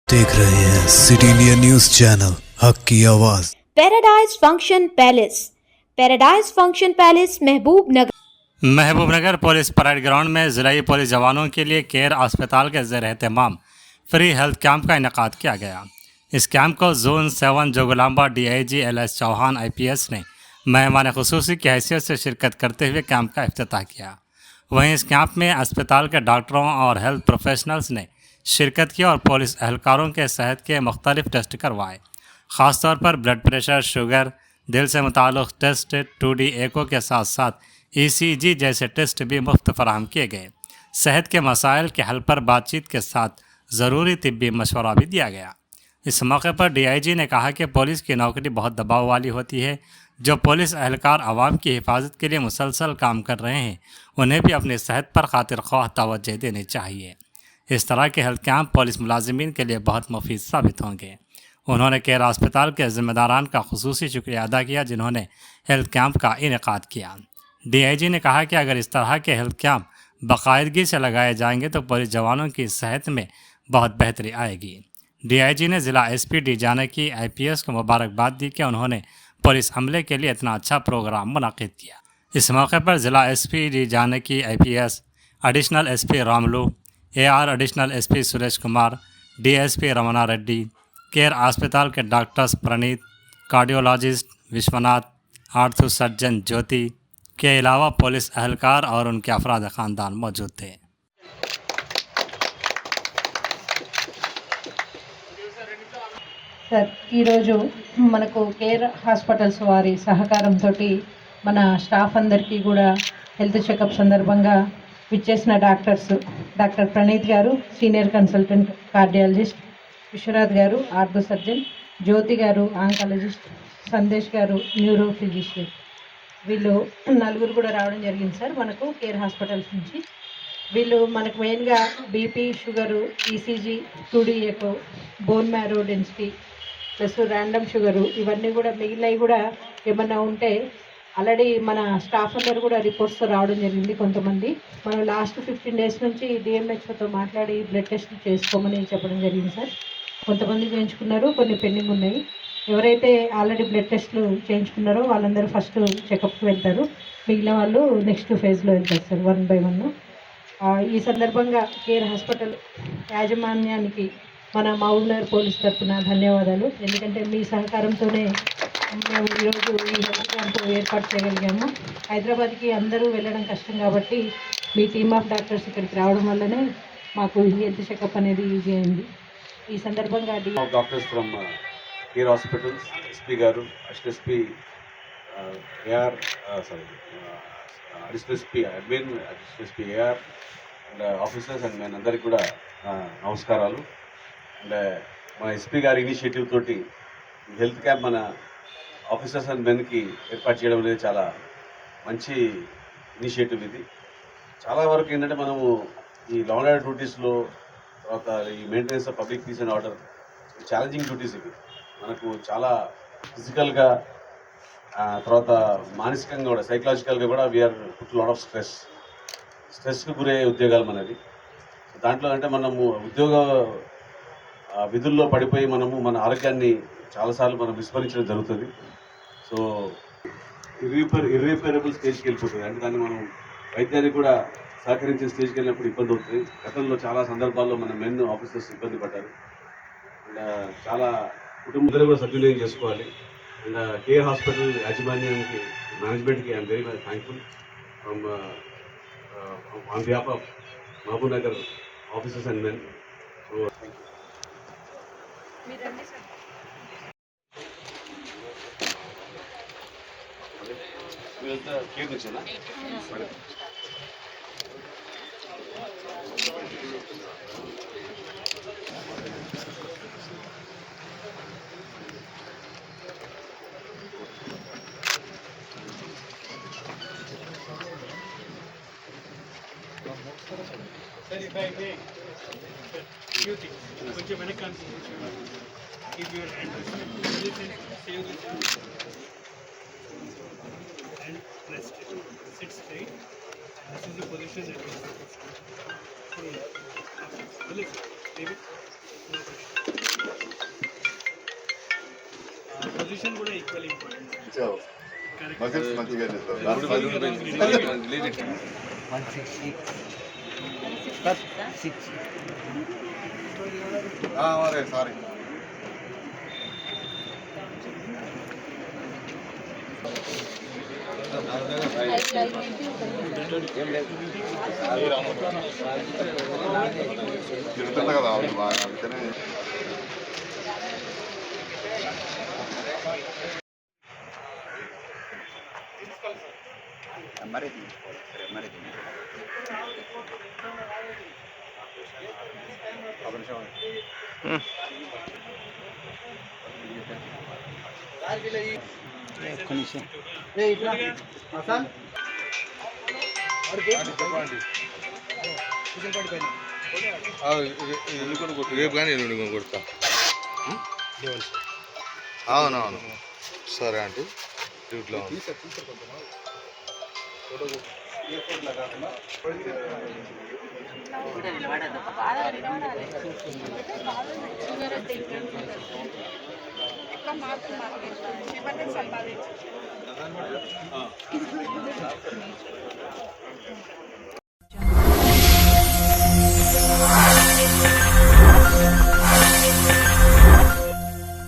देख रहे हैं सिटी इंडिया न्यूज चैनल हक की आवाज। Paradise function palace Mahbubnagar police parade ground में जिलाई पुलिस जवानों के लिए केयर अस्पताल के ज़ेर एहतमाम फ्री हेल्थ कैंप का इनेकाद किया गया। इस कैंप को zone 7 Jogulamba DIG LS Chauhan IPS ने मेहमान खुसूसी की हैसियत से शिरकत करते हुए कैंप का इफ्तिताह किया। वहीं इस कैंप में अस्पताल के डॉक्टरों और हेल्थ प्रोफेशनल्स ने शिरकत की और पुलिस एहलकारों के सेहत के मुख्तलिफ टेस्ट करवाए। ख़ासतौर पर ब्लड प्रेशर, शुगर, दिल से मुताल्लिक़ टेस्ट, 2D एको के साथ साथ ECG जैसे टेस्ट भी मुफ्त फराहम किए गए। सेहत के मसाइल के हल पर बातचीत के साथ ज़रूरी तिब्बी मशवरा भी दिया गया। इस मौके पर DIG ने कहा कि पुलिस की नौकरी बहुत दबाव वाली होती है। जो पुलिस एहलकार आवाम की हिफाजत के लिए मुसलसल काम कर रहे हैं, उन्हें भी अपनी सेहत पर खातिर ख्वाह तवज्जो देनी चाहिए। इस तरह के हेल्थ कैंप पुलिस मुलाजिमीन के लिए बहुत मुफीद साबित होंगे। उन्होंने केयर अस्पताल के ज़िम्मेदारान का खुसूसी शुक्रिया अदा किया जिन्होंने हेल्थ कैंप का इनेकाद किया। DIG ने कहा कि अगर इस तरह के हेल्थ कैंप बाकायदगी से लगाए जाएंगे तो पुलिस जवानों की सेहत में बहुत बेहतरी आएगी। DIG ने ज़िला SP डी जानकी IPS को मुबारकबाद दी कि उन्होंने पुलिस अमले के लिए इतना अच्छा प्रोग्राम मुनाकिद किया। इस मौके पर ज़िला SP D Janaki IPS, additional SP Ramulu, AR additional SP Suresh Kumar, DSP Ramana Reddy, care अस्पताल के doctors Praneeth, cardiologist Vishwanath, ortho surgeon Jyoti के अलावा पुलिस एहलकार और उनके अफराद ख़ानदान मौजूद थे। సార్ ఈరోజు మనకు కేర్ హాస్పిటల్స్ వారి సహకారంతో మన స్టాఫ్ అందరికీ కూడా హెల్త్ చెకప్ సందర్భంగా విచ్చేసిన డాక్టర్ ప్రణీత్ గారు సీనియర్ కన్సల్టెంట్ కార్డియాలజిస్ట్, విశ్వనాథ్ గారు ఆర్థో సర్జన్, జ్యోతి గారు ఆంకాలజిస్ట్, సందేశ్ గారు న్యూరో ఫిజిషియన్, వీళ్ళు నలుగురు కూడా రావడం జరిగింది సార్ మనకు కేర్ హాస్పిటల్స్ నుంచి. వీళ్ళు మనకు మెయిన్గా BP, sugar, ECG, 2D echo, bone marrow density plus random sugar, ఇవన్నీ కూడా మిగిలినవి కూడా ఏమన్నా ఉంటే ఆల్రెడీ మన స్టాఫ్ అందరూ కూడా రిపోర్ట్స్తో రావడం జరిగింది. కొంతమంది మనం లాస్ట్ 15 డేస్ నుంచి DMHOతో మాట్లాడి బ్లడ్ టెస్ట్ చేసుకోమని చెప్పడం జరిగింది సార్. కొంతమంది చేయించుకున్నారు, కొన్ని పెండింగ్ ఉన్నాయి. ఎవరైతే ఆల్రెడీ బ్లడ్ టెస్ట్లు చేయించుకున్నారో వాళ్ళందరూ ఫస్ట్ చెకప్కి వెళ్తారు, మిగిలిన వాళ్ళు నెక్స్ట్ ఫేజ్లో వెళ్తారు సార్ 1 by 1. ఈ సందర్భంగా కేర్ హాస్పిటల్ యాజమాన్యానికి మన మహబూబ్నగర్ పోలీస్ తరఫున ధన్యవాదాలు. ఎందుకంటే మీ సహకారంతోనే మేము ఈరోజు ఈ హెల్త్ క్యాంపు ఏర్పాటు చేయగలిగాము. హైదరాబాద్కి అందరూ వెళ్ళడం కష్టం కాబట్టి మీ టీమ్ ఆఫ్ డాక్టర్స్ ఇక్కడికి రావడం వల్లనే మాకు ఈ హెల్త్ చెకప్ అనేది ఈజీ అయింది. ఈ సందర్భంగా doctors from care hospitals, SP గారు, additional SP AR, additional SP admin, additional SP AR and officers and men అందరికీ కూడా నమస్కారాలు. అండ్ మన SP గారి ఇనిషియేటివ్ తోటి హెల్త్ క్యాంప్ మన ఆఫీసర్స్ అండ్ మెన్కి ఏర్పాటు చేయడం అనేది చాలా మంచి ఇనిషియేటివ్. ఇది చాలా వరకు ఏంటంటే మనము ఈ లా అండ్ ఆర్డర్ డ్యూటీస్లో, తర్వాత ఈ maintenance of public peace and order challenging duties ఇవి. మనకు చాలా ఫిజికల్గా, తర్వాత మానసికంగా కూడా, సైకలాజికల్గా కూడా వీఆర్ పుట్ లాట్ ఆఫ్ స్ట్రెస్కి గురయ్యే ఉద్యోగాలు మనది. దాంట్లో అంటే మనము ఉద్యోగ విధుల్లో పడిపోయి మనము మన ఆరోగ్యాన్ని చాలాసార్లు మనం విస్మరించడం జరుగుతుంది. సో ఇర్రిపేరబుల్ స్టేజ్కి వెళ్ళిపోతుంది. అంటే దాన్ని మనం వైద్యానికి కూడా సహకరించే స్టేజ్కి వెళ్ళినప్పుడు ఇబ్బంది అవుతుంది. గతంలో చాలా సందర్భాల్లో మన మెన్ ఆఫీసర్స్ ఇబ్బంది పడ్డారు. అండ్ చాలా కుటుంబాలు కూడా సద్వినియోగం చేసుకోవాలి. అండ్ కేర్ హాస్పిటల్ యాజమాన్యానికి, మేనేజ్మెంట్కి I'm very much thankful from on behalf of Mahabubnagar officers and men. So thank you. మీరంతా కేర్ నుంచేనా? Sir, if I may, few things. Koncham venakku if you are interested, save the and rest. Sit straight. This is the position that you have. Maybe. Position కూడా equal important. Muscles మంచిగా చేస్తారు. Sorry తిరుగుతున్నా కదా వాళ్ళు బాగా అందుకనే రేపు కానీ ఎల్లుండి కొడతా. అవునవును సరే ఆంటీ డ్యూటీలో ఎక్కువ మార్కులు